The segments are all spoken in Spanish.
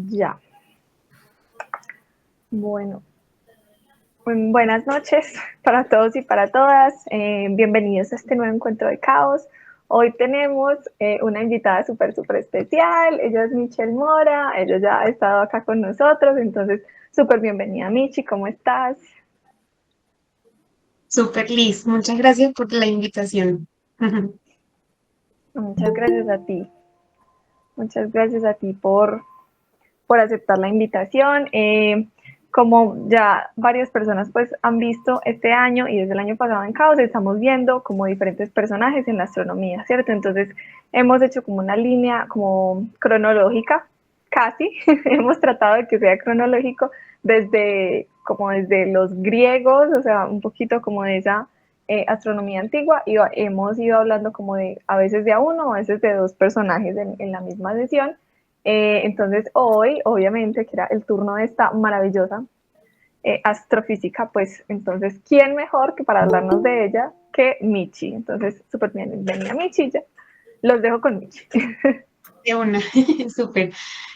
Ya. Bueno, buenas noches para todos y para todas. Bienvenidos a este nuevo encuentro de caos. Hoy tenemos una invitada súper especial. Ella es Michelle Mora. Ella ya ha estado acá con nosotros. Entonces, súper bienvenida, Michi. ¿Cómo estás? Súper Liz, muchas gracias por la invitación. Muchas gracias a ti. Muchas gracias a ti por aceptar la invitación. Como ya varias personas pues han visto este año y desde el año pasado en Caos, estamos viendo como diferentes personajes en la astronomía, ¿cierto? Entonces hemos hecho como una línea como cronológica, casi, hemos tratado de que sea cronológico desde los griegos, o sea, un poquito como de esa astronomía antigua, y hemos ido hablando como de a veces de a uno, a veces de dos personajes en la misma sesión. Entonces hoy, obviamente, que era el turno de esta maravillosa astrofísica, pues entonces, ¿quién mejor que para hablarnos de ella que Michi? Entonces, súper bien, venía Michi, ya. Los dejo con Michi. De una, súper.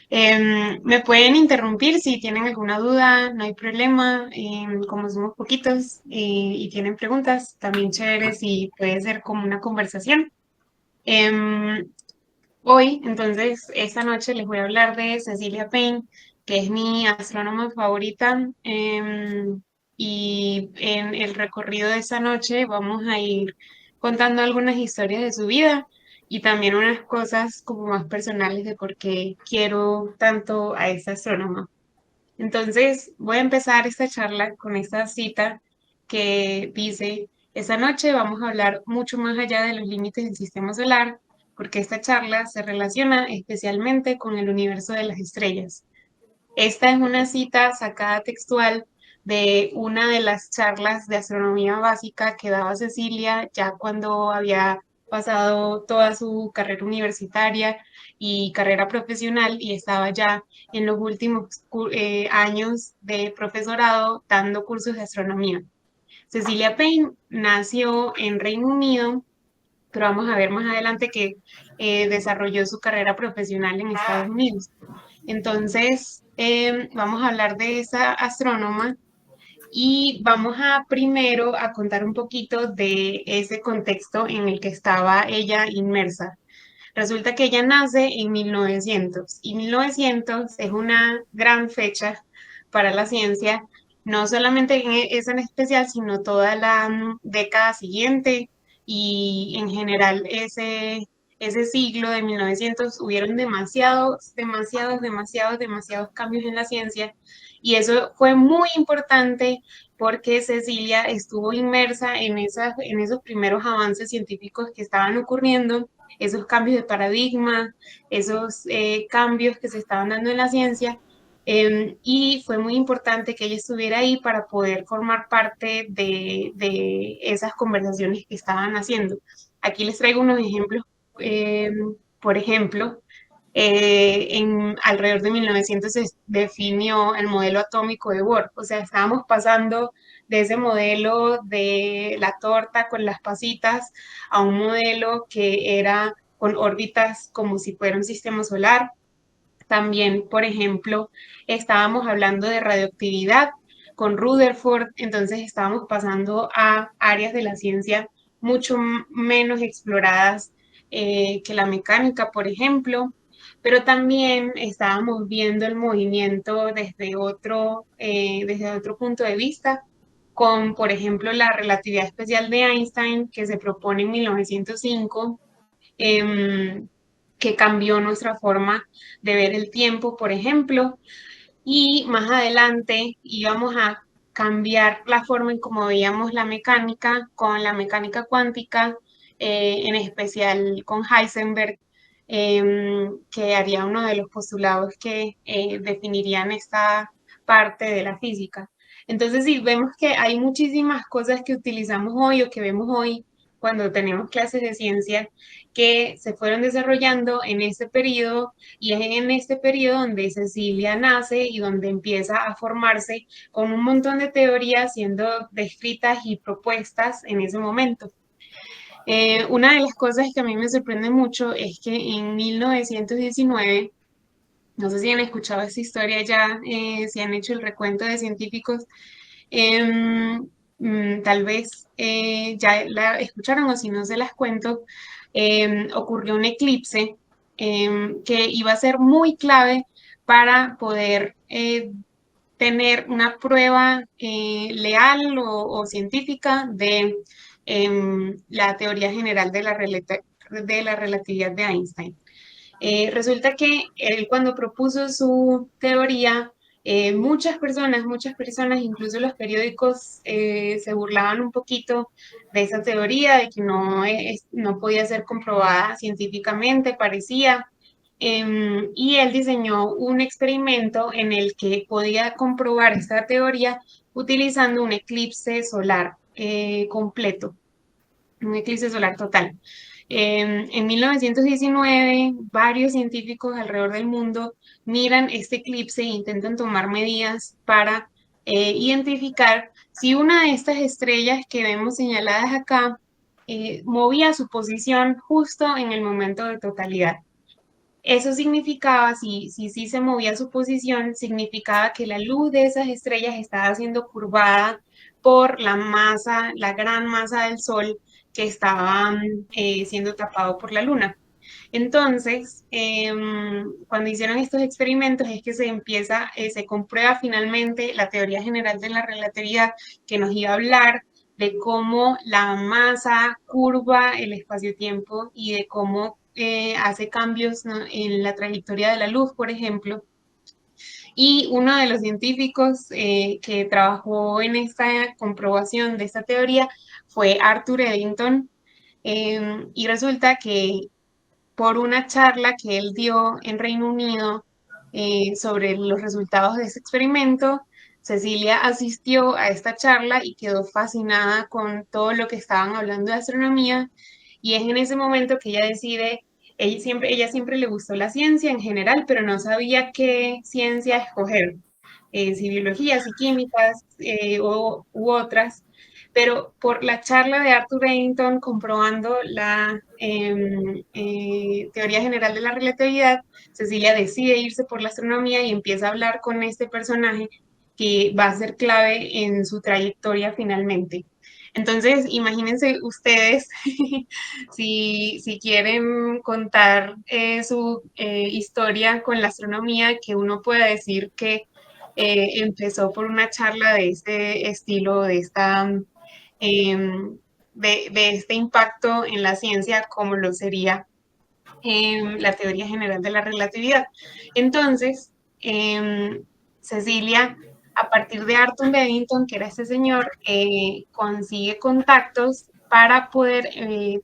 Me pueden interrumpir si tienen alguna duda, no hay problema. Como somos poquitos y tienen preguntas, también chéveres y puede ser como una conversación. Em, Hoy, entonces, esta noche les voy a hablar de Cecilia Payne, que es mi astrónoma favorita. Y en el recorrido de esta noche vamos a ir contando algunas historias de su vida y también unas cosas como más personales de por qué quiero tanto a esta astrónoma. Entonces, voy a empezar esta charla con esta cita que dice, esta noche vamos a hablar mucho más allá de los límites del sistema solar, porque esta charla se relaciona especialmente con el universo de las estrellas. Esta es una cita sacada textual de una de las charlas de astronomía básica que daba Cecilia ya cuando había pasado toda su carrera universitaria y carrera profesional y estaba ya en los últimos años de profesorado dando cursos de astronomía. Cecilia Payne nació en Reino Unido, pero vamos a ver más adelante que desarrolló su carrera profesional en Estados Unidos. Entonces, vamos a hablar de esa astrónoma y vamos a primero a contar un poquito de ese contexto en el que estaba ella inmersa. Resulta que ella nace en 1900 y 1900 es una gran fecha para la ciencia, no solamente esa en especial, sino toda la década siguiente y en general ese siglo de 1900 hubieron demasiados cambios en la ciencia y eso fue muy importante porque Cecilia estuvo inmersa en esos primeros avances científicos que estaban ocurriendo, esos cambios de paradigma, esos cambios que se estaban dando en la ciencia. Y fue muy importante que ella estuviera ahí para poder formar parte de esas conversaciones que estaban haciendo. Aquí les traigo unos ejemplos. Eh, por ejemplo, alrededor de 1900 se definió el modelo atómico de Bohr. O sea, estábamos pasando de ese modelo de la torta con las pasitas a un modelo que era con órbitas como si fuera un sistema solar. También, por ejemplo, estábamos hablando de radioactividad con Rutherford, entonces estábamos pasando a áreas de la ciencia mucho menos exploradas que la mecánica, por ejemplo, pero también estábamos viendo el movimiento desde otro punto de vista, con, por ejemplo, la relatividad especial de Einstein, que se propone en 1905, que cambió nuestra forma de ver el tiempo, por ejemplo, y más adelante íbamos a cambiar la forma en cómo veíamos la mecánica con la mecánica cuántica, en especial con Heisenberg, que haría uno de los postulados que definirían esta parte de la física. Entonces, sí, vemos que hay muchísimas cosas que utilizamos hoy o que vemos hoy cuando tenemos clases de ciencia que se fueron desarrollando en este periodo y es en este periodo donde Cecilia nace y donde empieza a formarse con un montón de teorías siendo descritas y propuestas en ese momento. Una de las cosas que a mí me sorprende mucho es que en 1919 No sé si han escuchado esta historia ya, si han hecho el recuento de científicos. Em, Tal vez ya la escucharon o si no se las cuento. Ocurrió un eclipse que iba a ser muy clave para poder tener una prueba leal o científica de la teoría general de de la relatividad de Einstein. Resulta que él cuando propuso su teoría, muchas personas, incluso los periódicos, se burlaban un poquito de esa teoría, de que no podía ser comprobada científicamente, parecía. Y él diseñó un experimento en el que podía comprobar esta teoría utilizando un eclipse solar completo, un eclipse solar total. En 1919, varios científicos alrededor del mundo miran este eclipse e intentan tomar medidas para identificar si una de estas estrellas que vemos señaladas acá movía su posición justo en el momento de totalidad. Eso significaba, si se movía su posición, significaba que la luz de esas estrellas estaba siendo curvada por la masa, la gran masa del Sol que estaba siendo tapado por la Luna. Entonces, cuando hicieron estos experimentos es que se comprueba finalmente la teoría general de la relatividad que nos iba a hablar de cómo la masa curva el espacio-tiempo y de cómo hace cambios, ¿no?, en la trayectoria de la luz, por ejemplo. Y uno de los científicos que trabajó en esta comprobación de esta teoría fue Arthur Eddington. Y resulta que por una charla que él dio en Reino Unido sobre los resultados de ese experimento, Cecilia asistió a esta charla y quedó fascinada con todo lo que estaban hablando de astronomía, y es en ese momento que ella decide, ella siempre le gustó la ciencia en general, pero no sabía qué ciencia escoger, si biología, si químicas u otras, pero por la charla de Arthur Eddington comprobando la teoría general de la relatividad, Cecilia decide irse por la astronomía y empieza a hablar con este personaje que va a ser clave en su trayectoria finalmente. Entonces, imagínense ustedes si quieren contar su historia con la astronomía, que uno pueda decir que empezó por una charla de este estilo, em, de este impacto en la ciencia, como lo sería la teoría general de la relatividad. Entonces, Cecilia, a partir de Arthur Eddington, que era este señor, consigue contactos para poder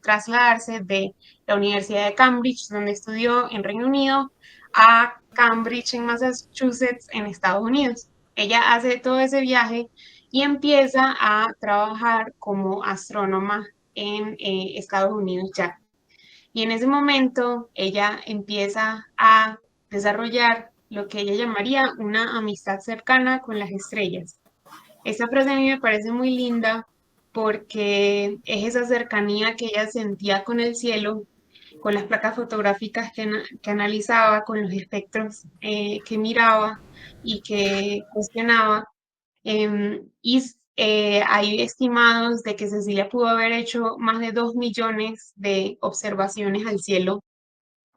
trasladarse de la Universidad de Cambridge, donde estudió en Reino Unido, a Cambridge, en Massachusetts, en Estados Unidos. Ella hace todo ese viaje y empieza a trabajar como astrónoma en Estados Unidos ya. Y en ese momento ella empieza a desarrollar lo que ella llamaría una amistad cercana con las estrellas. Esta frase a mí me parece muy linda porque es esa cercanía que ella sentía con el cielo, con las placas fotográficas que analizaba, con los espectros que miraba y que cuestionaba. Hay estimados de que Cecilia pudo haber hecho más de 2 millones de observaciones al cielo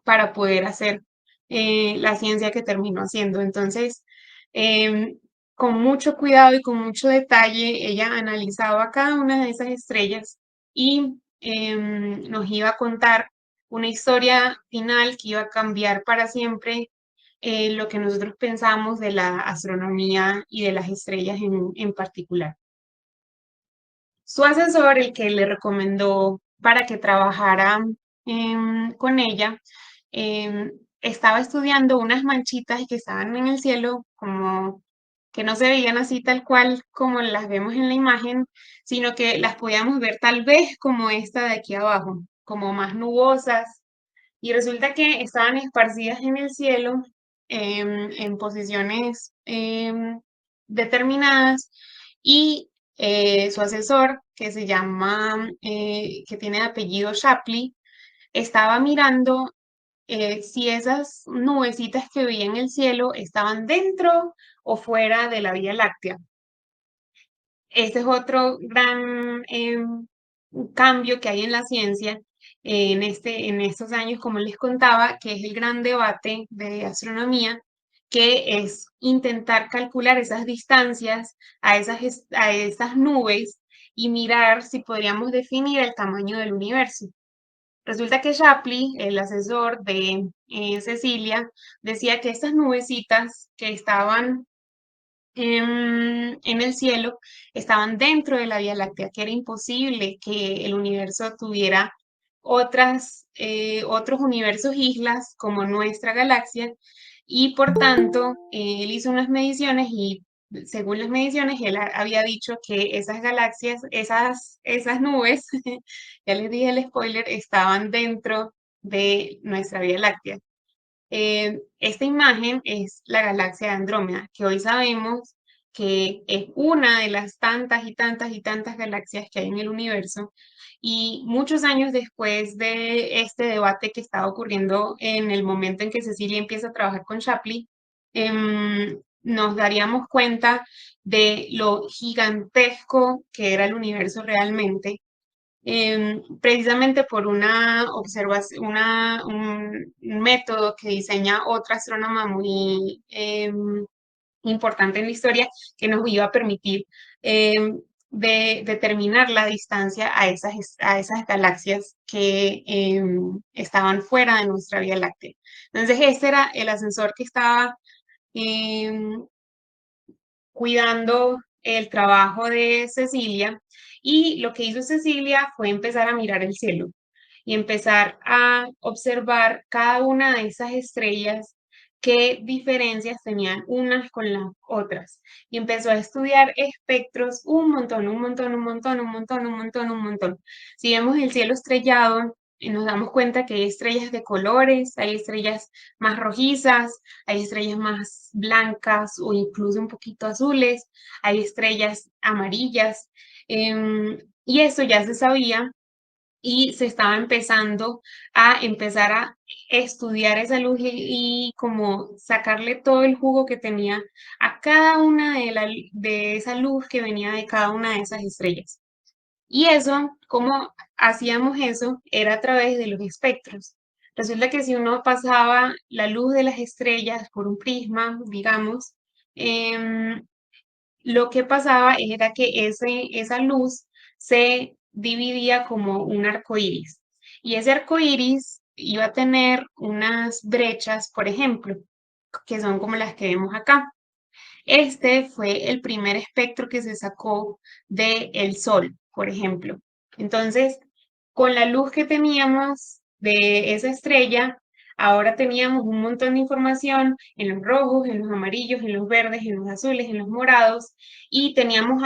para poder hacer la ciencia que terminó haciendo. Entonces, em, con mucho cuidado y con mucho detalle, ella analizaba cada una de esas estrellas y nos iba a contar una historia final que iba a cambiar para siempre lo que nosotros pensamos de la astronomía y de las estrellas en particular. Su asesor, el que le recomendó para que trabajara con ella, estaba estudiando unas manchitas que estaban en el cielo, como que no se veían así tal cual como las vemos en la imagen, sino que las podíamos ver tal vez como esta de aquí abajo, como más nubosas, y resulta que estaban esparcidas en el cielo en posiciones determinadas, y su asesor, que se llama, que tiene de apellido Shapley, estaba mirando si esas nubecitas que veía en el cielo estaban dentro o fuera de la Vía Láctea. Este es otro gran cambio que hay en la ciencia en estos años, como les contaba, que es el gran debate de astronomía, que es intentar calcular esas distancias a esas nubes y mirar si podríamos definir el tamaño del universo. Resulta que Shapley, el asesor de Cecilia, decía que estas nubecitas que estaban en el cielo estaban dentro de la Vía Láctea, que era imposible que el universo tuviera otros universos islas como nuestra galaxia, y por tanto él hizo unas mediciones y según las mediciones él había dicho que esas galaxias, esas nubes, ya les dije el spoiler, estaban dentro de nuestra Vía Láctea. Esta imagen es la galaxia de Andrómeda, que hoy sabemos que es una de las tantas y tantas y tantas galaxias que hay en el universo. Y muchos años después de este debate que estaba ocurriendo en el momento en que Cecilia empieza a trabajar con Shapley, nos daríamos cuenta de lo gigantesco que era el universo realmente, precisamente por una observación, un método que diseña otra astrónoma muy importante en la historia, que nos iba a permitir de determinar la distancia a esas galaxias que estaban fuera de nuestra Vía Láctea. Entonces, este era el ascensor que estaba em, cuidando el trabajo de Cecilia, y lo que hizo Cecilia fue empezar a mirar el cielo y empezar a observar cada una de esas estrellas, qué diferencias tenían unas con las otras. Y empezó a estudiar espectros un montón, un montón, un montón, un montón, un montón, un montón. Si vemos el cielo estrellado, nos damos cuenta que hay estrellas de colores, hay estrellas más rojizas, hay estrellas más blancas o incluso un poquito azules, hay estrellas amarillas. Y eso ya se sabía y se estaba empezar a estudiar esa luz y como sacarle todo el jugo que tenía a cada una de esa luz que venía de cada una de esas estrellas. Y eso, ¿cómo hacíamos eso? Era a través de los espectros. Resulta que si uno pasaba la luz de las estrellas por un prisma, digamos, em, lo que pasaba era que esa luz se dividía como un arco iris. Y ese arco iris iba a tener unas brechas, por ejemplo, que son como las que vemos acá. Este fue el primer espectro que se sacó del Sol, por ejemplo. Entonces, con la luz que teníamos de esa estrella, ahora teníamos un montón de información en los rojos, en los amarillos, en los verdes, en los azules, en los morados, y teníamos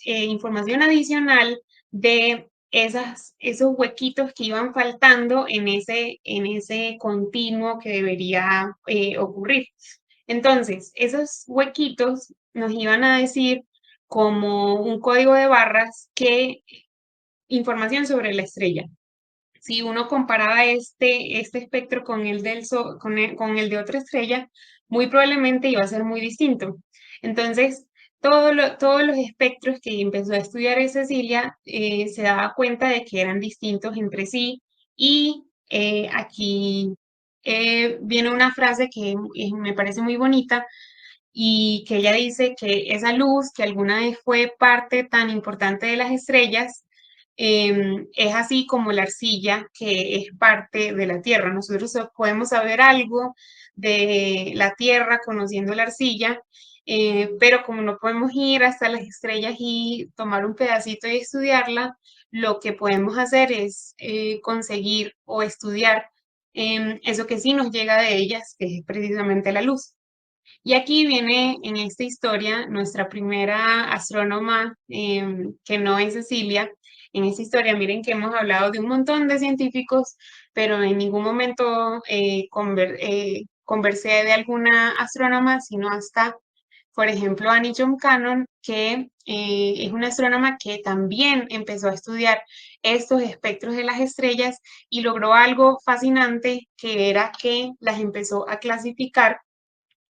información adicional de esos huequitos que iban faltando en ese continuo que debería ocurrir. Entonces, esos huequitos nos iban a decir como un código de barras que información sobre la estrella. Si uno comparaba este espectro con el del Sol, con el de otra estrella, muy probablemente iba a ser muy distinto. Entonces, todos los espectros que empezó a estudiar Cecilia se daba cuenta de que eran distintos entre sí, y aquí viene una frase que me parece muy bonita, y que ella dice que esa luz que alguna vez fue parte tan importante de las estrellas, es así como la arcilla que es parte de la Tierra. Nosotros podemos saber algo de la Tierra conociendo la arcilla, pero como no podemos ir hasta las estrellas y tomar un pedacito y estudiarla, lo que podemos hacer es conseguir o estudiar eso que sí nos llega de ellas, que es precisamente la luz. Y aquí viene en esta historia nuestra primera astrónoma, que no es Cecilia. En esta historia, miren que hemos hablado de un montón de científicos, pero en ningún momento conversé de alguna astrónoma, sino hasta por ejemplo, Annie John Cannon, que es una astrónoma que también empezó a estudiar estos espectros de las estrellas y logró algo fascinante, que era que las empezó a clasificar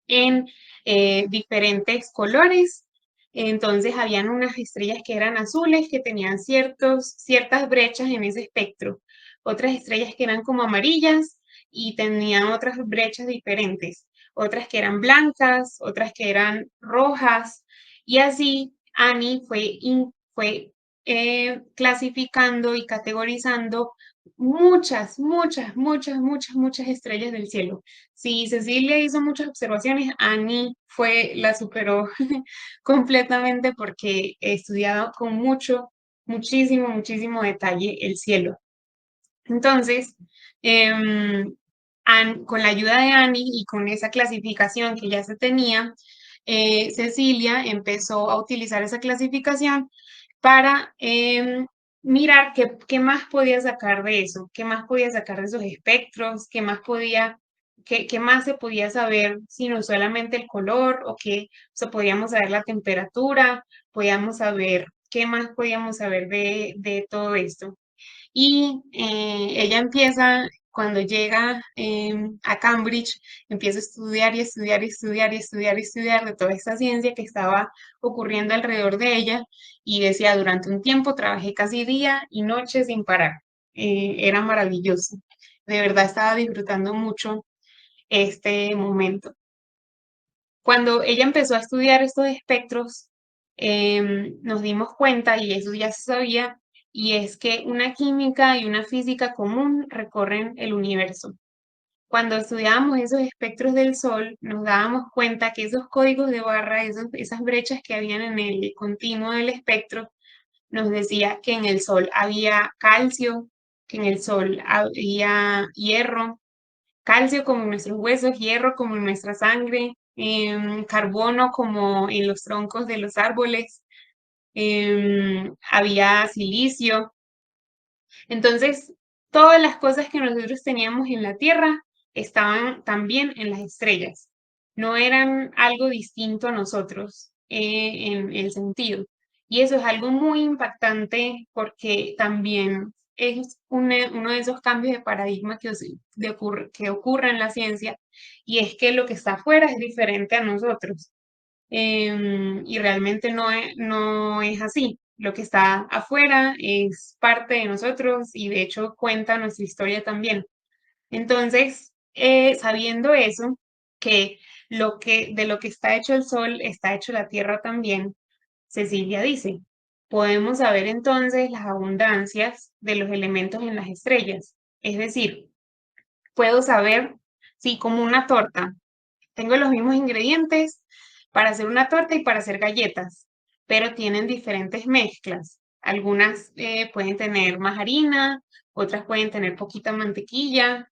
en diferentes colores. Entonces, habían unas estrellas que eran azules, que tenían ciertas brechas en ese espectro. Otras estrellas que eran como amarillas y tenían otras brechas diferentes. Otras que eran blancas, otras que eran rojas. Y así Annie fue clasificando y categorizando muchas estrellas del cielo. Sí, Cecilia hizo muchas observaciones, Annie la superó completamente porque he estudiado con muchísimo detalle el cielo. Entonces, con la ayuda de Annie y con esa clasificación que ya se tenía, Cecilia empezó a utilizar esa clasificación para mirar qué más podía sacar de eso, qué más podía sacar de esos espectros, qué más se podía saber, si no solamente el color, o sea, podíamos saber la temperatura, podíamos saber qué más podíamos saber de todo esto. Y ella empieza, cuando llega a Cambridge, empieza a estudiar y estudiar y estudiar y estudiar y estudiar de toda esta ciencia que estaba ocurriendo alrededor de ella. Y decía, durante un tiempo trabajé casi día y noche sin parar. Era maravilloso. De verdad estaba disfrutando mucho este momento. Cuando ella empezó a estudiar estos espectros, nos dimos cuenta, y eso ya se sabía, y es que una química y una física común recorren el universo. Cuando estudiábamos esos espectros del Sol, nos dábamos cuenta que esos códigos de barra, esas brechas que habían en el continuo del espectro, nos decía que en el Sol había calcio, que en el Sol había hierro, calcio como en nuestros huesos, hierro como en nuestra sangre, carbono como en los troncos de los árboles, había silicio. Entonces, todas las cosas que nosotros teníamos en la Tierra estaban también en las estrellas. No eran algo distinto a nosotros en el sentido. Y eso es algo muy impactante porque también es uno de esos cambios de paradigma que ocurre en la ciencia, y es que lo que está afuera es diferente a nosotros. Y realmente no es así. Lo que está afuera es parte de nosotros y de hecho cuenta nuestra historia también. Entonces, sabiendo eso, que de lo que está hecho el Sol está hecho la Tierra también, Cecilia dice, podemos saber entonces las abundancias de los elementos en las estrellas. Es decir, puedo saber si como una torta tengo los mismos ingredientes para hacer una torta y para hacer galletas, pero tienen diferentes mezclas. Algunas pueden tener más harina, otras pueden tener poquita mantequilla,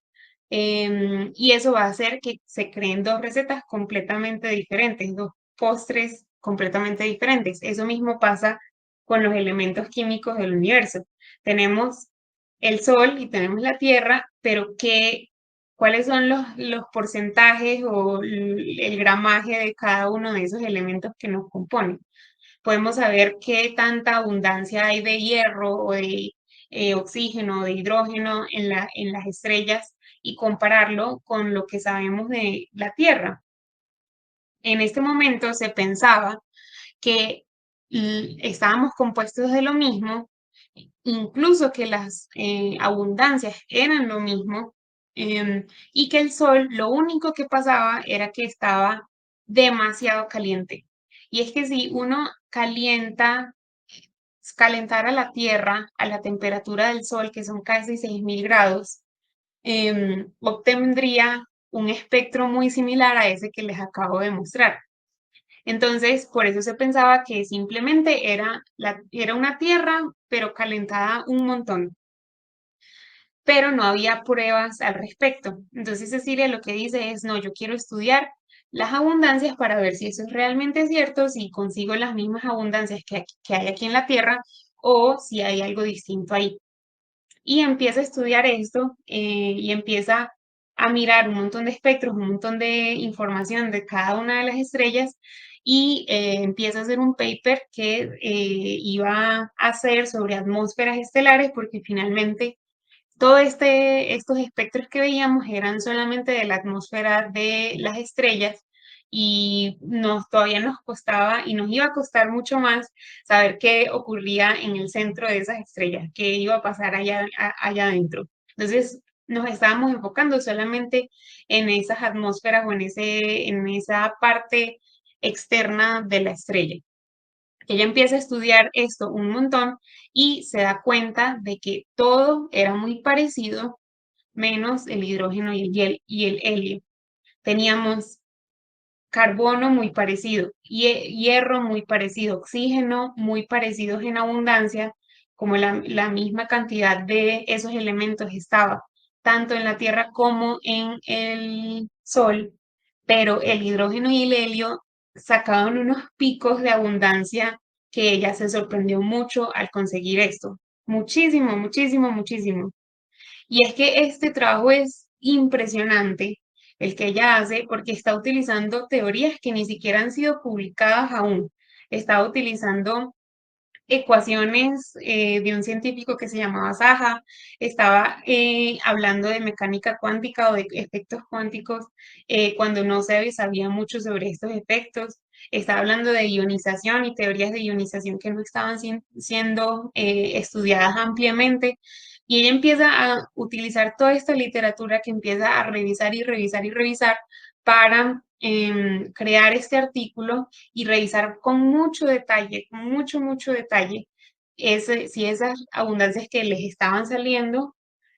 y eso va a hacer que se creen dos recetas completamente diferentes, dos postres completamente diferentes. Eso mismo pasa con los elementos químicos del universo. Tenemos el Sol y tenemos la Tierra, pero ¿cuáles son los porcentajes o el gramaje de cada uno de esos elementos que nos componen? Podemos saber qué tanta abundancia hay de hierro o de oxígeno o de hidrógeno en las estrellas y compararlo con lo que sabemos de la Tierra. En este momento se pensaba que estábamos compuestos de lo mismo, incluso que las abundancias eran lo mismo, y que el Sol lo único que pasaba era que estaba demasiado caliente. Y es que si uno calentara la Tierra a la temperatura del Sol, que son casi 6.000 grados, obtendría un espectro muy similar a ese que les acabo de mostrar. Entonces, por eso se pensaba que simplemente era una Tierra, pero calentada un montón, pero no había pruebas al respecto. Entonces Cecilia lo que dice es, no, yo quiero estudiar las abundancias para ver si eso es realmente cierto, si consigo las mismas abundancias que hay aquí en la Tierra, o si hay algo distinto ahí. Y empieza a estudiar esto, y empieza a mirar un montón de espectros, un montón de información de cada una de las estrellas, y empieza a hacer un paper que iba a hacer sobre atmósferas estelares porque finalmente todo estos espectros que veíamos eran solamente de la atmósfera de las estrellas y todavía nos costaba y nos iba a costar mucho más saber qué ocurría en el centro de esas estrellas, qué iba a pasar allá adentro. Entonces nos estábamos enfocando solamente en esas atmósferas o en esa parte externa de la estrella. Ella empieza a estudiar esto un montón y se da cuenta de que todo era muy parecido, menos el hidrógeno y el helio. Teníamos carbono muy parecido, hierro muy parecido, oxígeno muy parecidos en abundancia, como la misma cantidad de esos elementos estaba tanto en la Tierra como en el Sol, pero el hidrógeno y el helio sacaban unos picos de abundancia que ella se sorprendió mucho al conseguir esto. Muchísimo, muchísimo, muchísimo. Y es que este trabajo es impresionante, el que ella hace, porque está utilizando teorías que ni siquiera han sido publicadas aún. Está utilizando ecuaciones de un científico que se llamaba Saja, estaba hablando de mecánica cuántica o de efectos cuánticos cuando no se sabía mucho sobre estos efectos, estaba hablando de ionización y teorías de ionización que no estaban siendo estudiadas ampliamente. Y ella empieza a utilizar toda esta literatura que empieza a revisar y revisar y revisar para crear este artículo y revisar con mucho detalle, con mucho, mucho detalle, si esas abundancias que les estaban saliendo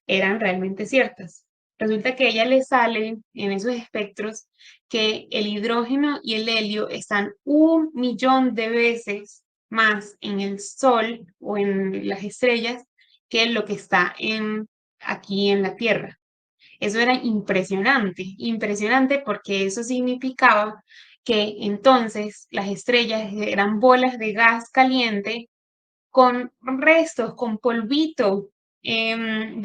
eran realmente ciertas. Resulta que a ella le sale en esos espectros que el hidrógeno y el helio están 1 millón de veces más en el Sol o en las estrellas que lo que está aquí en la Tierra. Eso era impresionante, impresionante porque eso significaba que entonces las estrellas eran bolas de gas caliente con restos, con polvito de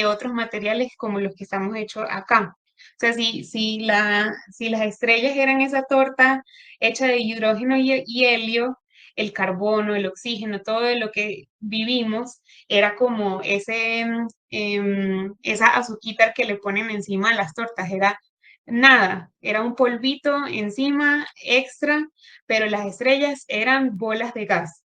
otros materiales como los que estamos hechos acá. O sea, si las estrellas eran esa torta hecha de hidrógeno y helio, el carbono, el oxígeno, todo de lo que vivimos era como esa azuquita que le ponen encima a las tortas, era nada, era un polvito encima extra, pero las estrellas eran bolas de gas.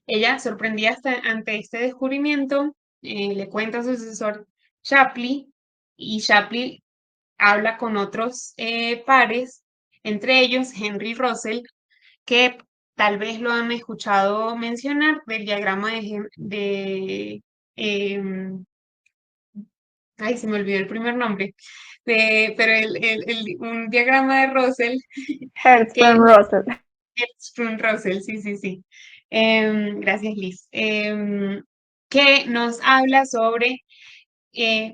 Ella, sorprendida ante este descubrimiento, le cuenta a su asesor Shapley y Shapley habla con otros pares, entre ellos Henry Russell, que tal vez lo han escuchado mencionar del diagrama em, ay, se me olvidó el primer nombre, pero un diagrama de Russell que Hertzsprung-Russell. Russell, sí, sí, sí. Gracias, Liz. Que nos habla sobre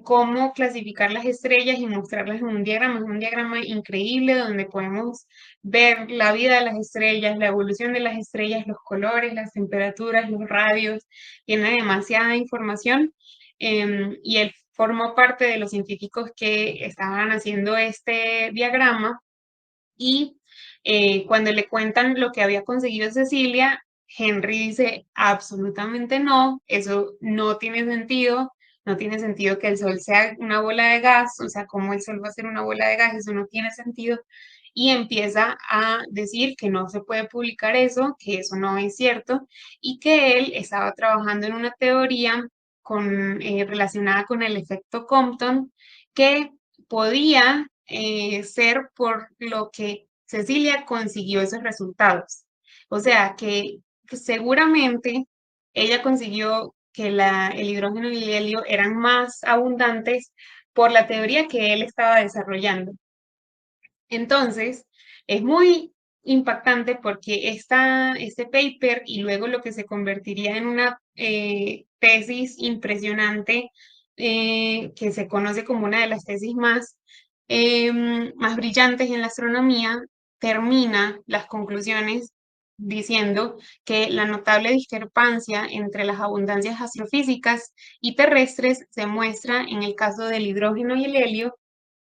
cómo clasificar las estrellas y mostrarlas en un diagrama. Es un diagrama increíble donde podemos ver la vida de las estrellas, la evolución de las estrellas, los colores, las temperaturas, los radios. Tiene demasiada información y él formó parte de los científicos que estaban haciendo este diagrama y cuando le cuentan lo que había conseguido Cecilia, Henry dice, absolutamente no, eso no tiene sentido, no tiene sentido que el Sol sea una bola de gas, o sea, ¿cómo el Sol va a ser una bola de gas? Eso no tiene sentido. Y empieza a decir que no se puede publicar eso, que eso no es cierto, y que él estaba trabajando en una teoría relacionada con el efecto Compton, que podía ser por lo que Cecilia consiguió esos resultados. O sea, que seguramente ella consiguió que el hidrógeno y el helio eran más abundantes por la teoría que él estaba desarrollando. Entonces, es muy impactante porque este paper y luego lo que se convertiría en una tesis impresionante que se conoce como una de las tesis más brillantes en la astronomía, termina las conclusiones diciendo que la notable discrepancia entre las abundancias astrofísicas y terrestres se muestra en el caso del hidrógeno y el helio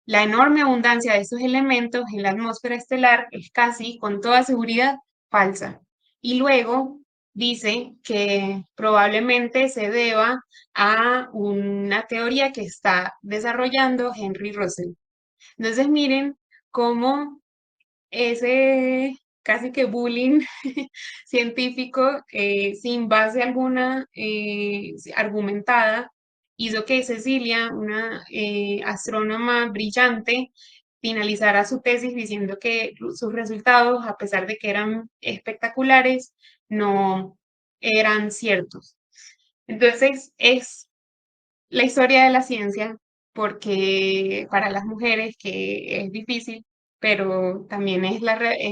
La enorme abundancia de esos elementos en la atmósfera estelar es casi con toda seguridad falsa. Y luego dice que probablemente se deba a una teoría que está desarrollando Henry Russell. Entonces miren cómo ese casi que bullying científico sin base alguna argumentada hizo que Cecilia, una astrónoma brillante, finalizara su tesis diciendo que sus resultados, a pesar de que eran espectaculares, no eran ciertos. Entonces, es la historia de la ciencia, porque para las mujeres que es difícil, pero también es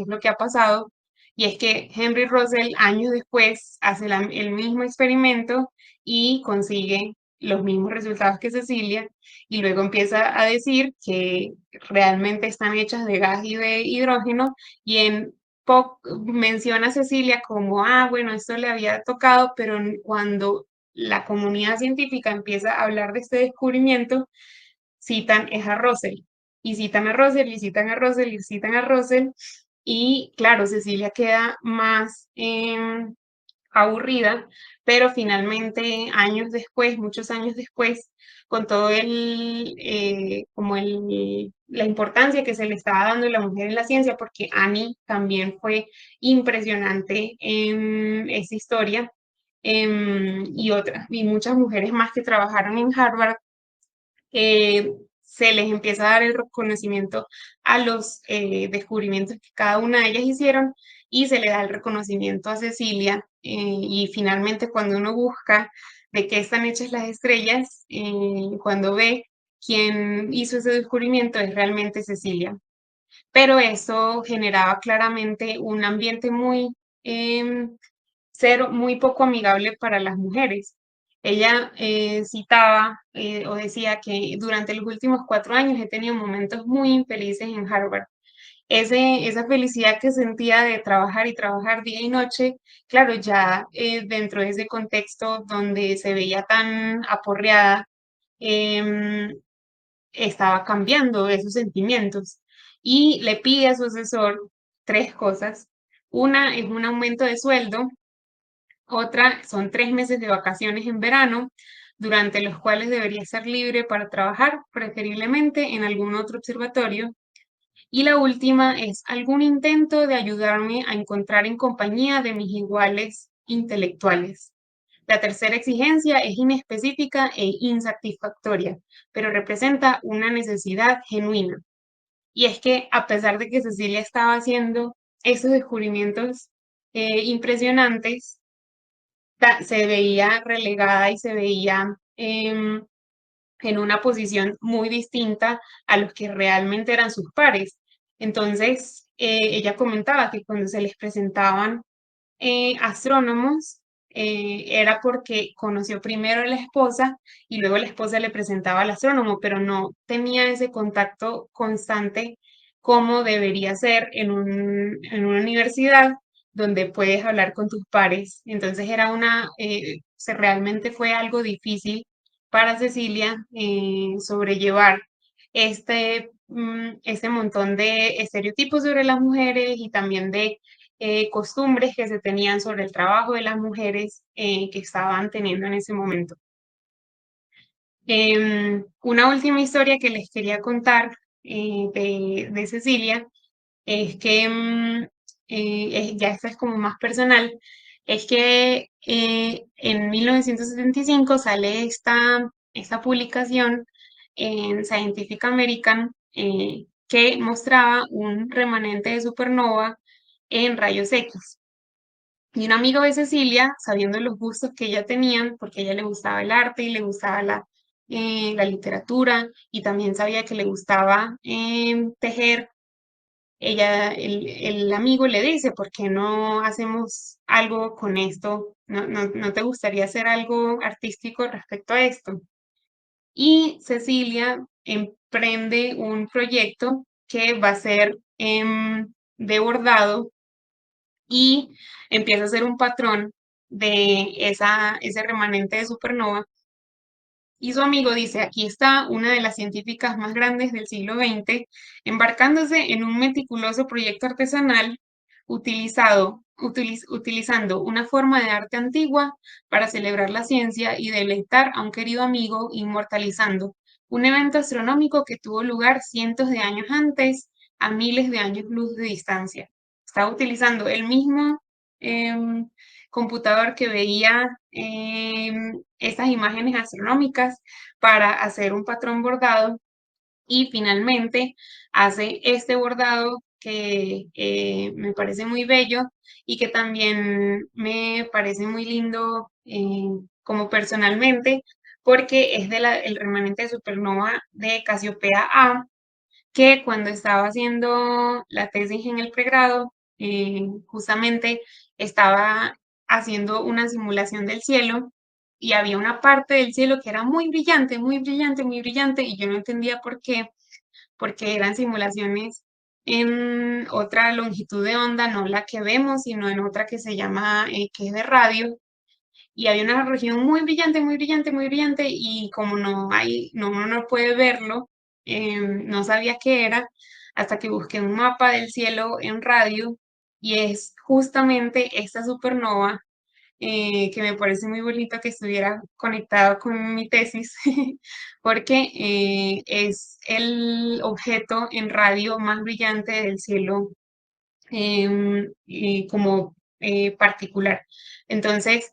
lo que ha pasado, y es que Henry Russell años después hace el mismo experimento y consigue los mismos resultados que Cecilia, y luego empieza a decir que realmente están hechas de gas y de hidrógeno, y menciona a Cecilia como, ah, bueno, esto le había tocado, pero cuando la comunidad científica empieza a hablar de este descubrimiento, citan es a Russell, y citan a Russell, y citan a Russell, y citan a Russell, y claro, Cecilia queda más aburrida, pero finalmente años después, muchos años después, con todo la importancia que se le estaba dando a la mujer en la ciencia, porque Annie también fue impresionante en esa historia, y muchas mujeres más que trabajaron en Harvard, se les empieza a dar el reconocimiento a los descubrimientos que cada una de ellas hicieron y se le da el reconocimiento a Cecilia. Y finalmente cuando uno busca de qué están hechas las estrellas, cuando ve quién hizo ese descubrimiento es realmente Cecilia. Pero eso generaba claramente un ambiente em, muy poco amigable para las mujeres. Ella citaba o decía que durante los últimos 4 años he tenido momentos muy infelices en Harvard. Esa felicidad que sentía de trabajar y trabajar día y noche, claro, ya dentro de ese contexto donde se veía tan aporreada, em, estaba cambiando esos sentimientos y le pide a su asesor tres cosas. Una es un aumento de sueldo, otra son 3 meses de vacaciones en verano, durante los cuales debería ser libre para trabajar, preferiblemente en algún otro observatorio. Y la última es algún intento de ayudarme a encontrar en compañía de mis iguales intelectuales. La tercera exigencia es inespecífica e insatisfactoria, pero representa una necesidad genuina. Y es que a pesar de que Cecilia estaba haciendo esos descubrimientos impresionantes, se veía relegada y se veía en una posición muy distinta a los que realmente eran sus pares. Entonces, ella comentaba que cuando se les presentaban astrónomos, era porque conoció primero a la esposa y luego la esposa le presentaba al astrónomo, pero no tenía ese contacto constante como debería ser en una universidad donde puedes hablar con tus pares. Entonces realmente fue algo difícil para Cecilia sobrellevar este montón de estereotipos sobre las mujeres y también de costumbres que se tenían sobre el trabajo de las mujeres que estaban teniendo en ese momento. Una última historia que les quería contar de Cecilia es que, ya esta es como más personal, es que en 1975 sale esta publicación en Scientific American que mostraba un remanente de supernova en rayos X. Y un amigo de Cecilia, sabiendo los gustos que ella tenían, porque a ella le gustaba el arte y le gustaba la literatura, y también sabía que le gustaba tejer, el amigo le dice, ¿por qué no hacemos algo con esto? ¿No te gustaría hacer algo artístico respecto a esto? Y Cecilia emprende un proyecto que va a ser de bordado y empieza a hacer un patrón de ese remanente de supernova Y su amigo dice, aquí está una de las científicas más grandes del siglo XX, embarcándose en un meticuloso proyecto artesanal utilizando una forma de arte antigua para celebrar la ciencia y deleitar a un querido amigo, inmortalizando un evento astronómico que tuvo lugar cientos de años antes, a miles de años luz de distancia. Estaba utilizando el mismo em, computador que veía estas imágenes astronómicas para hacer un patrón bordado y finalmente hace este bordado que me parece muy bello y que también me parece muy lindo como personalmente porque es el remanente de supernova de Casiopea A, que cuando estaba haciendo la tesis en el pregrado, justamente estaba haciendo una simulación del cielo y había una parte del cielo que era muy brillante, muy brillante, muy brillante, y yo no entendía por qué, porque eran simulaciones en otra longitud de onda, no la que vemos, sino en otra que se llama, que es de radio, y había una región muy brillante, muy brillante, muy brillante, y como uno no puede verlo, no sabía qué era, hasta que busqué un mapa del cielo en radio, y es justamente esta supernova, que me parece muy bonito que estuviera conectado con mi tesis, porque es el objeto en radio más brillante del cielo como particular. Entonces,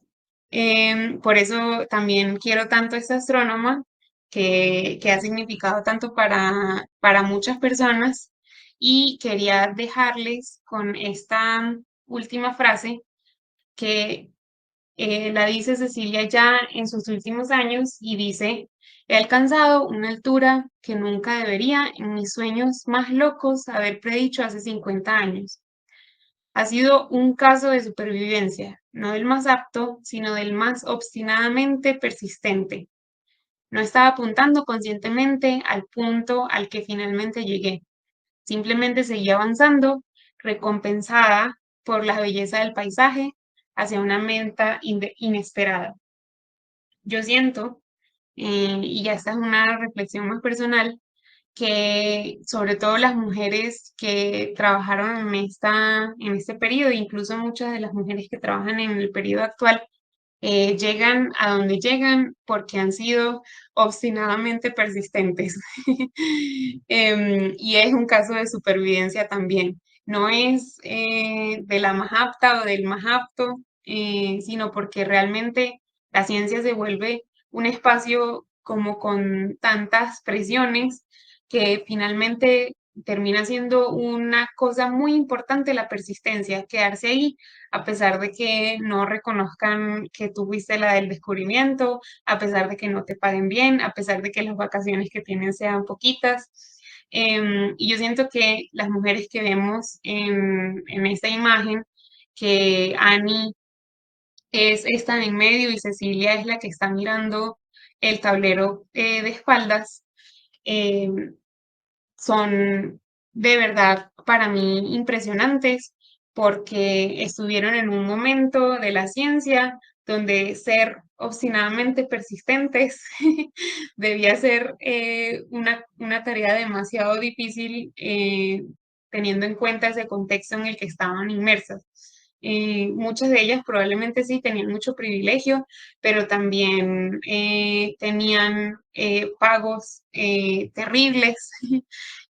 por eso también quiero tanto esta astrónoma que ha significado tanto para muchas personas y quería dejarles con esta última frase que la dice Cecilia ya en sus últimos años y dice, he alcanzado una altura que nunca debería en mis sueños más locos haber predicho hace 50 años. Ha sido un caso de supervivencia, no del más apto, sino del más obstinadamente persistente. No estaba apuntando conscientemente al punto al que finalmente llegué. Simplemente seguí avanzando, recompensada por la belleza del paisaje, hacia una meta inesperada. Yo siento, y ya esta es una reflexión más personal, que sobre todo las mujeres que trabajaron en este periodo, incluso muchas de las mujeres que trabajan en el periodo actual, llegan a donde llegan porque han sido obstinadamente persistentes. Y es un caso de supervivencia también. No es de la más apta o del más apto, sino porque realmente la ciencia se vuelve un espacio como con tantas presiones que finalmente termina siendo una cosa muy importante la persistencia, quedarse ahí a pesar de que no reconozcan que tú fuiste la del descubrimiento, a pesar de que no te paguen bien, a pesar de que las vacaciones que tienen sean poquitas. Y yo siento que las mujeres que vemos en esta imagen, que Annie es esta en medio y Cecilia es la que está mirando el tablero de espaldas, em, son de verdad para mí impresionantes porque estuvieron en un momento de la ciencia donde ser obstinadamente persistentes debía ser una tarea demasiado difícil teniendo en cuenta ese contexto en el que estaban inmersas. Muchas de ellas probablemente sí tenían mucho privilegio, pero también tenían pagos terribles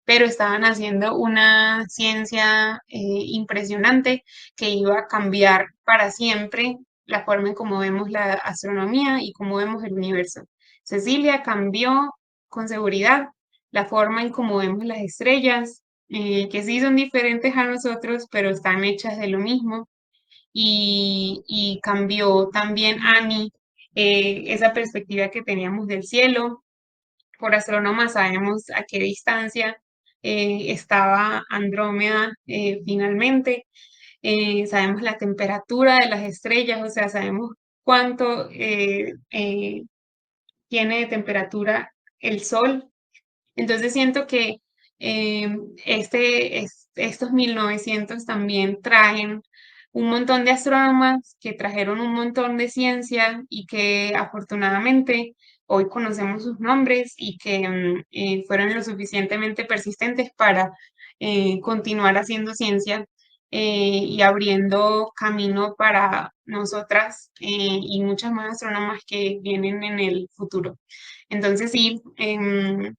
pero estaban haciendo una ciencia impresionante que iba a cambiar para siempre la forma en cómo vemos la astronomía y cómo vemos el universo. Cecilia cambió con seguridad la forma en cómo vemos las estrellas, que sí son diferentes a nosotros, pero están hechas de lo mismo. Y cambió también Annie esa perspectiva que teníamos del cielo, por astrónoma sabemos a qué distancia estaba Andrómeda finalmente, sabemos la temperatura de las estrellas, o sea, sabemos cuánto tiene de temperatura el Sol. Entonces siento que estos 1900 también traen un montón de astrónomas que trajeron un montón de ciencia y que afortunadamente hoy conocemos sus nombres y que fueron lo suficientemente persistentes para continuar haciendo ciencia y abriendo camino para nosotras y muchas más astrónomas que vienen en el futuro. Entonces sí,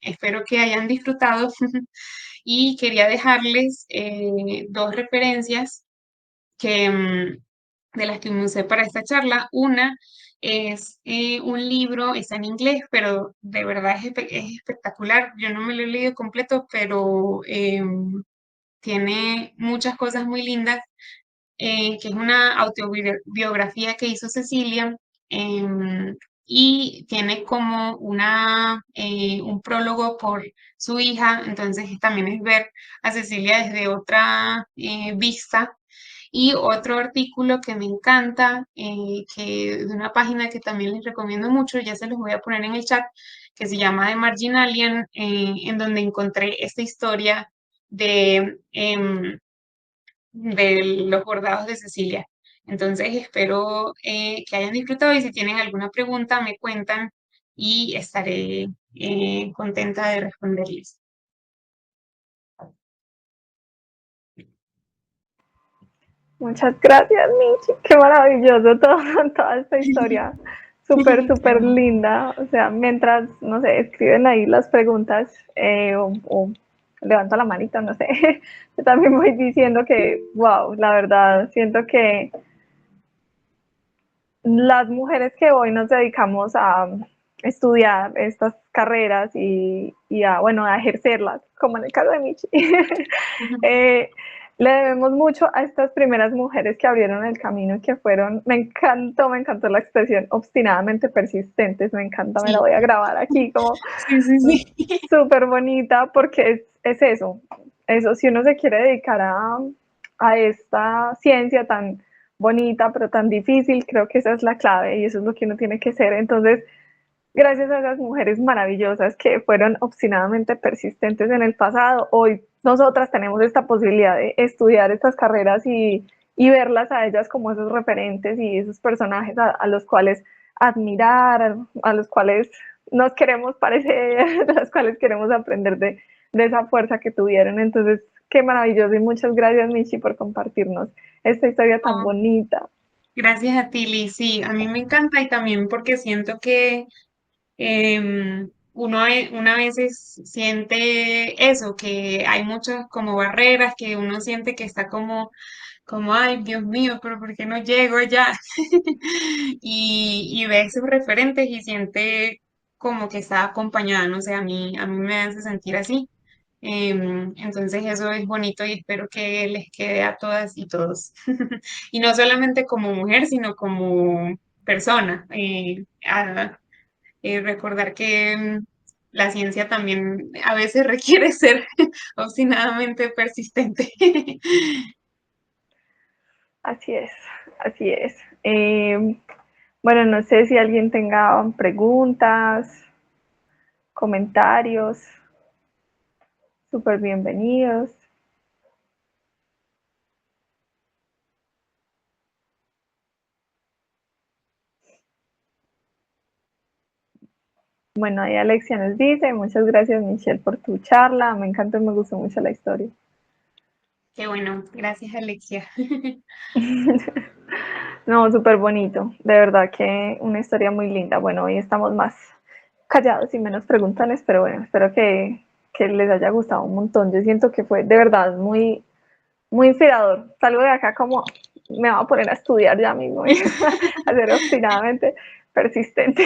espero que hayan disfrutado y quería dejarles dos referencias que, de las que me usé para esta charla. Una es un libro, está en inglés, pero de verdad es espectacular. Yo no me lo he leído completo, pero tiene muchas cosas muy lindas, que es una autobiografía que hizo Cecilia. em, y tiene como un prólogo por su hija, entonces también es ver a Cecilia desde otra vista. Y otro artículo que me encanta, que de una página que también les recomiendo mucho, ya se los voy a poner en el chat, que se llama The Marginalian, en donde encontré esta historia de los bordados de Cecilia. Entonces espero que hayan disfrutado y si tienen alguna pregunta me cuentan y estaré contenta de responderles. Muchas gracias, Michi. Qué maravilloso todo, toda esta historia. Súper, Qué súper bueno. linda. O sea, mientras, no sé, escriben ahí las preguntas o levanto la manita, no sé. Yo también voy diciendo que, wow, la verdad, siento que las mujeres que hoy nos dedicamos a estudiar estas carreras y a, bueno, a ejercerlas, como en el caso de Michi, eh, le debemos mucho a estas primeras mujeres que abrieron el camino y que fueron, me encantó la expresión obstinadamente persistentes, me encanta, me la Sí, voy a grabar aquí como sí, sí, sí. súper bonita porque es eso, si uno se quiere dedicar a esta ciencia tan bonita pero tan difícil, creo que esa es la clave y eso es lo que uno tiene que ser. Entonces, gracias a esas mujeres maravillosas que fueron obstinadamente persistentes en el pasado, hoy nosotras tenemos esta posibilidad de estudiar estas carreras y verlas a ellas como esos referentes y esos personajes a los cuales admirar, a los cuales nos queremos parecer, a los cuales queremos aprender de esa fuerza que tuvieron. Entonces, qué maravilloso y muchas gracias, Michi, por compartirnos esta historia tan No, bonita. gracias a ti, Liz. Sí, a mí me encanta y también porque siento que una veces siente eso, que hay muchas como barreras, que uno siente que está como, ay, Dios mío, pero ¿por qué no llego allá? Y ve esos referentes y siente como que está acompañada, no sé, a mí me hace sentir así. Entonces eso es bonito y espero que les quede a todas y todos. Y no solamente como mujer, sino como persona. Recordar que la ciencia también a veces requiere ser obstinadamente persistente. Así es, así es. Bueno, no sé si alguien tenga preguntas, comentarios, súper bienvenidos. Bueno, ahí Alexia nos dice, muchas gracias Michelle por tu charla, me encantó y me gustó mucho la historia. Qué bueno, gracias Alexia. No, súper bonito, de verdad que una historia muy linda. Bueno, hoy estamos más callados y menos preguntones, pero bueno, espero que les haya gustado un montón. Yo siento que fue de verdad muy, muy inspirador. Salgo de acá como me voy a poner a estudiar ya mismo y a ser obstinadamente persistente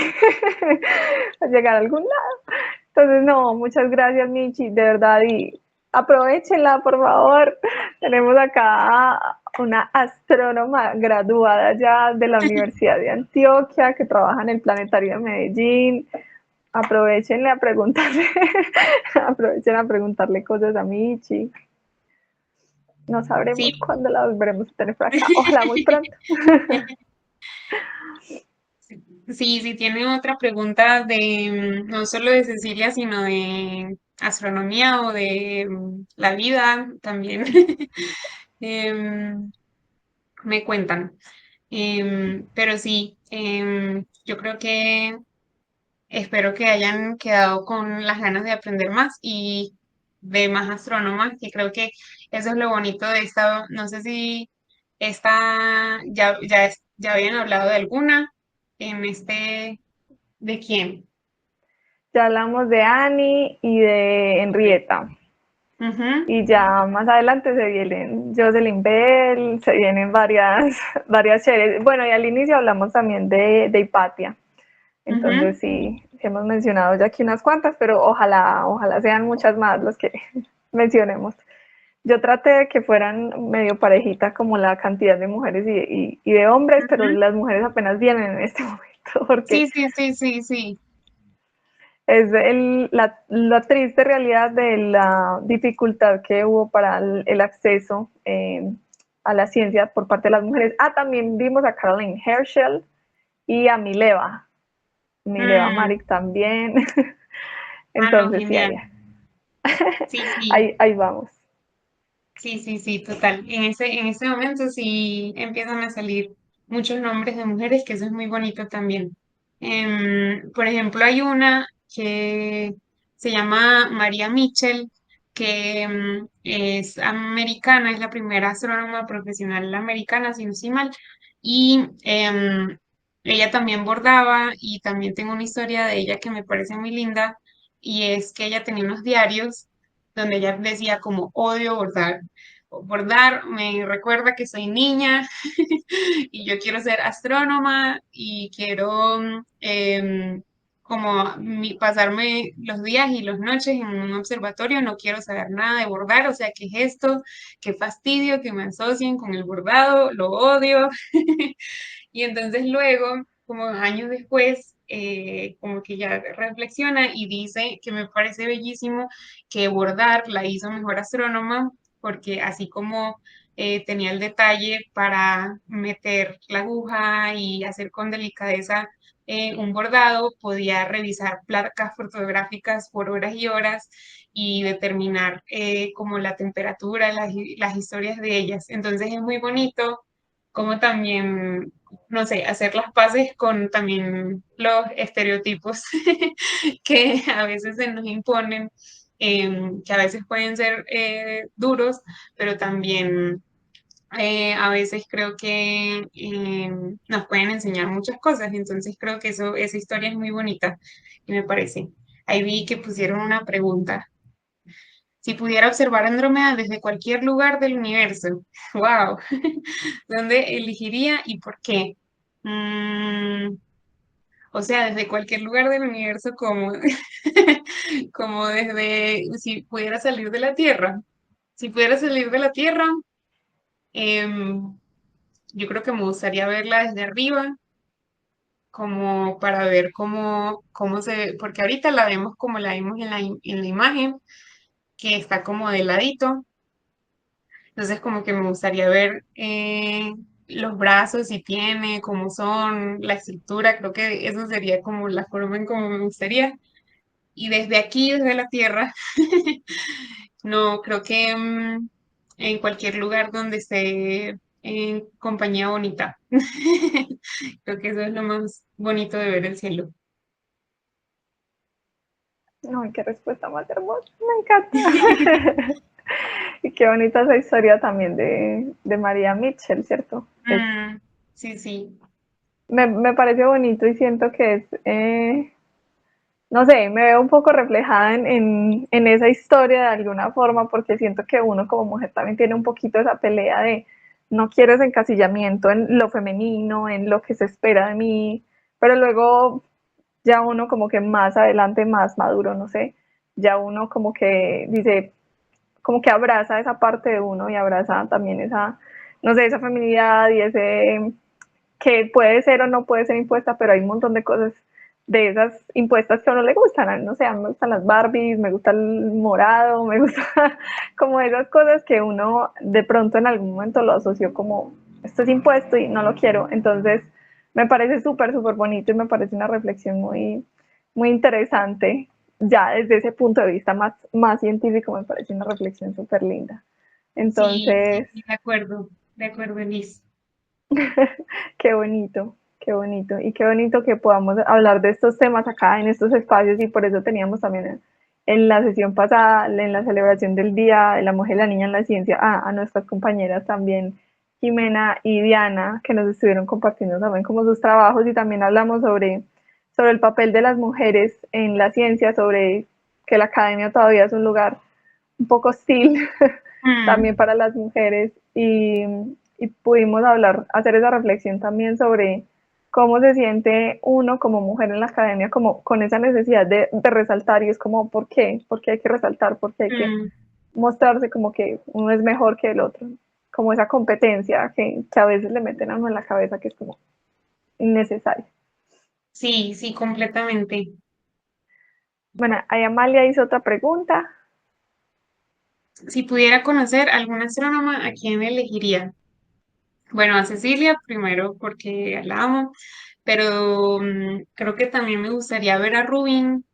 a llegar a algún lado. Entonces, no, muchas gracias, Michi, de verdad, y aprovechenla, por favor. Tenemos acá una astrónoma graduada ya de la Universidad de Antioquia que trabaja en el Planetario de Medellín. Aprovechenle a preguntarle, aprovechen a preguntarle cosas a Michi. No Sí. sabremos cuándo la volveremos a tener por acá. Ojalá muy pronto. Sí, si tienen otra pregunta de no solo de Cecilia, sino de astronomía o de la vida también, em, me cuentan. Pero sí, yo creo que espero que hayan quedado con las ganas de aprender más y de más astrónomas, que creo que eso es lo bonito de esta, no sé si esta, ya habían hablado de alguna en este, ¿de quién? Ya hablamos de Annie y de Henrietta. Ujú, Y ya más adelante se vienen Jocelyn Bell, se vienen varias, varias series. Bueno, y al inicio hablamos también de Hipatia. Entonces ujú. sí hemos mencionado ya aquí unas cuantas, pero ojalá sean muchas más las que mencionemos. Yo traté de que fueran medio parejita como la cantidad de mujeres y de hombres, pero Ujú. las mujeres apenas vienen en este momento porque Sí, sí, sí, sí, sí. es la triste realidad de la dificultad que hubo para el acceso a la ciencia por parte de las mujeres. Ah, también vimos a Caroline Herschel y a Mileva Mm, Maric también. ah, no, Entonces sí, genial. Sí, sí, ahí vamos. sí, sí, sí, total. En ese momento sí empiezan a salir muchos nombres de mujeres, que eso es muy bonito también. Por ejemplo, hay una que se llama María Mitchell, que es americana, es la primera astrónoma profesional americana, si no estoy mal, y ella también bordaba y también tengo una historia de ella que me parece muy linda, y es que ella tenía unos diarios donde ella decía como odio bordar. Bordar me recuerda que soy niña y yo quiero ser astrónoma y quiero como pasarme los días y las noches en un observatorio, no quiero saber nada de bordar, o sea, ¿qué es esto? Qué fastidio que me asocien con el bordado, lo odio. Y entonces luego, como años después, como que ya reflexiona y dice que me parece bellísimo que bordar la hizo mejor astrónoma, porque así como tenía el detalle para meter la aguja y hacer con delicadeza un bordado, podía revisar placas fotográficas por horas y horas y determinar como la temperatura, las historias de ellas. Entonces es muy bonito como también, no sé, hacer las paces con también los estereotipos que a veces se nos imponen, que a veces pueden ser duros, pero también a veces creo que nos pueden enseñar muchas cosas. Entonces creo que esa historia es muy bonita y me parece. Ahí vi que pusieron una pregunta. Si pudiera observar Andrómeda desde cualquier lugar del universo, wow, ¿dónde elegiría y por qué? Mm, o sea, desde cualquier lugar del universo, como, como desde, si pudiera salir de la Tierra. Si pudiera salir de la Tierra, em, yo creo que me gustaría verla desde arriba, como para ver cómo se, porque ahorita la vemos como la vimos en la imagen, que está como de ladito. Entonces, como que me gustaría ver los brazos, si tiene, cómo son, la estructura, creo que eso sería como la forma en cómo me gustaría. Y desde aquí, desde la Tierra, no, creo que en cualquier lugar donde esté en compañía bonita. Creo que eso es lo más bonito de ver el cielo. Ay, qué respuesta más hermosa, me encanta. Y qué bonita esa historia también de María Mitchell, ¿cierto? Mm, sí, sí. Me parece bonito y siento que es, no sé, me veo un poco reflejada en esa historia de alguna forma, porque siento que uno como mujer también tiene un poquito esa pelea de no quiero ese encasillamiento en lo femenino, en lo que se espera de mí, pero luego ya uno como que más adelante, más maduro, no sé, ya uno como que dice, como que abraza esa parte de uno y abraza también esa, no sé, esa feminidad y ese que puede ser o no puede ser impuesta, pero hay un montón de cosas de esas impuestas que a uno le gustan, no sé, a mí me gustan las Barbies, me gusta el morado, me gusta como esas cosas que uno de pronto en algún momento lo asoció como esto es impuesto y no lo quiero, entonces me parece súper bonito y me parece una reflexión muy interesante, ya desde ese punto de vista más científico me parece una reflexión súper linda. Sí, sí, Entonces, sí, de acuerdo, Liz. qué bonito, qué bonito. Y qué bonito que podamos hablar de estos temas acá en estos espacios y por eso teníamos también en la sesión pasada, en la celebración del Día de la Mujer y la Niña en la Ciencia, a nuestras compañeras también, Jimena y Diana, que nos estuvieron compartiendo también como sus trabajos y también hablamos sobre el papel de las mujeres en la ciencia, sobre que la academia todavía es un lugar un poco hostil Mm, también para las mujeres y pudimos hablar, hacer esa reflexión también sobre cómo se siente uno como mujer en la academia, como con esa necesidad de resaltar y es como, ¿por qué hay que resaltar? ¿Por qué hay que mm. mostrarse como que uno es mejor que el otro? Como esa competencia que a veces le meten a uno en la cabeza que es como innecesaria. Sí, sí, completamente. Bueno, ahí Amalia hizo otra pregunta. Si pudiera conocer alguna astrónoma, ¿a quién elegiría? Bueno, a Cecilia primero porque la amo, pero creo que también me gustaría ver a Rubin.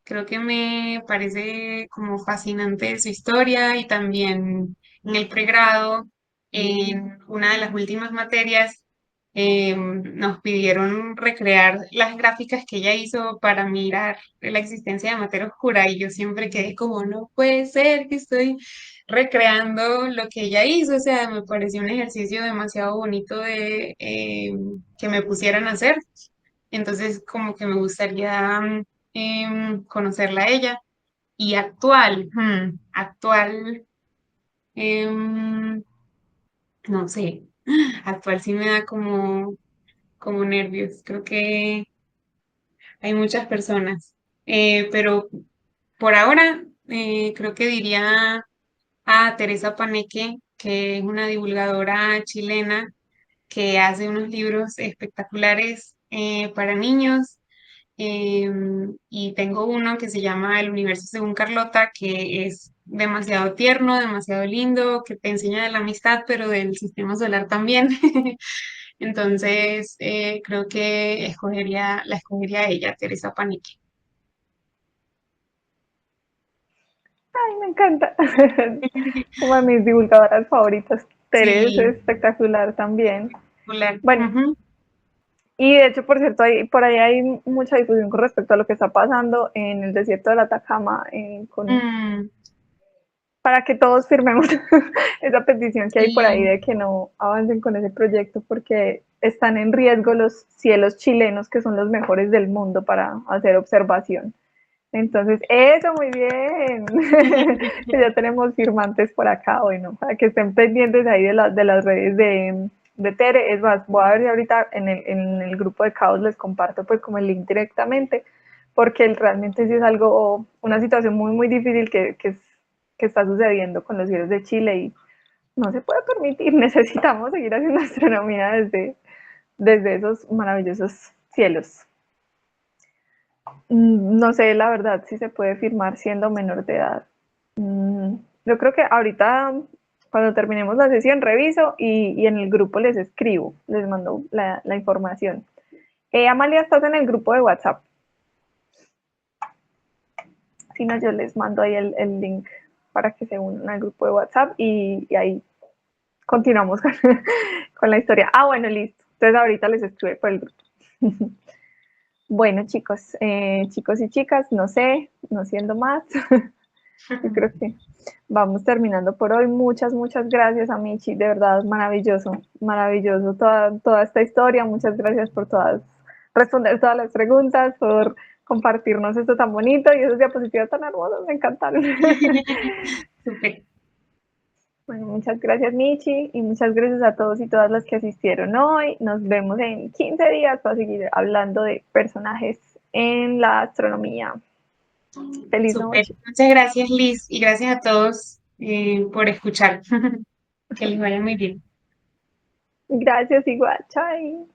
Creo que me parece como fascinante su historia y también en el pregrado, en una de las últimas materias, nos pidieron recrear las gráficas que ella hizo para mirar la existencia de materia oscura y yo siempre quedé como, no puede ser que estoy recreando lo que ella hizo, o sea, me pareció un ejercicio demasiado bonito de que me pusieran a hacer. Entonces, como que me gustaría conocerla a ella. Y actual, em, no sé, actual sí me da como nervios. Creo que hay muchas personas. Pero por ahora, creo que diría a Teresa Paneque, que es una divulgadora chilena que hace unos libros espectaculares para niños. Y tengo uno que se llama El universo según Carlota, que es demasiado tierno, demasiado lindo, que te enseña de la amistad, pero del sistema solar también. Entonces, creo que la escogería a ella, Teresa Panique. Ay, me encanta. Como de mis divulgadoras favoritas. Tere es Sí, espectacular también. popular. Bueno, Ujú. y de hecho, por cierto, por ahí hay mucha difusión con respecto a lo que está pasando en el desierto del Atacama, Mm, para que todos firmemos esa petición que hay por ahí sí, de que no avancen con ese proyecto porque están en riesgo los cielos chilenos, que son los mejores del mundo para hacer observación. Entonces, eso, muy bien. Que ya tenemos firmantes por acá, bueno, para que estén pendientes ahí de las redes de Tere. Es más, voy a ver si ahorita en el grupo de Caos les comparto pues como el link directamente, porque realmente sí es algo, una situación muy, muy difícil que está sucediendo con los cielos de Chile y no se puede permitir. Necesitamos seguir haciendo astronomía desde esos maravillosos cielos. No sé, la verdad, si se puede firmar siendo menor de edad. Yo creo que ahorita, cuando terminemos la sesión, reviso y en el grupo les escribo, les mando la información. Amalia, estás en el grupo de WhatsApp. Si no, yo les mando ahí el link para que se unan al grupo de WhatsApp y ahí continuamos con la historia. Ah, bueno, listo. Entonces ahorita les escribo por el grupo. Bueno, chicos y chicas, no sé, no siendo más, yo creo que vamos terminando por hoy. Muchas, muchas gracias a Michi, de verdad, maravilloso, maravilloso toda esta historia. Muchas gracias por responder todas las preguntas, por compartirnos esto tan bonito y esos diapositivas tan hermosos, me encantaron. súper. Bueno, muchas gracias Michi y muchas gracias a todos y todas las que asistieron hoy. Nos vemos en 15 días para seguir hablando de personajes en la astronomía. Feliz Súper. noche. Muchas gracias, Liz, y gracias a todos por escuchar. Que les vaya muy bien. Gracias igual. Chai.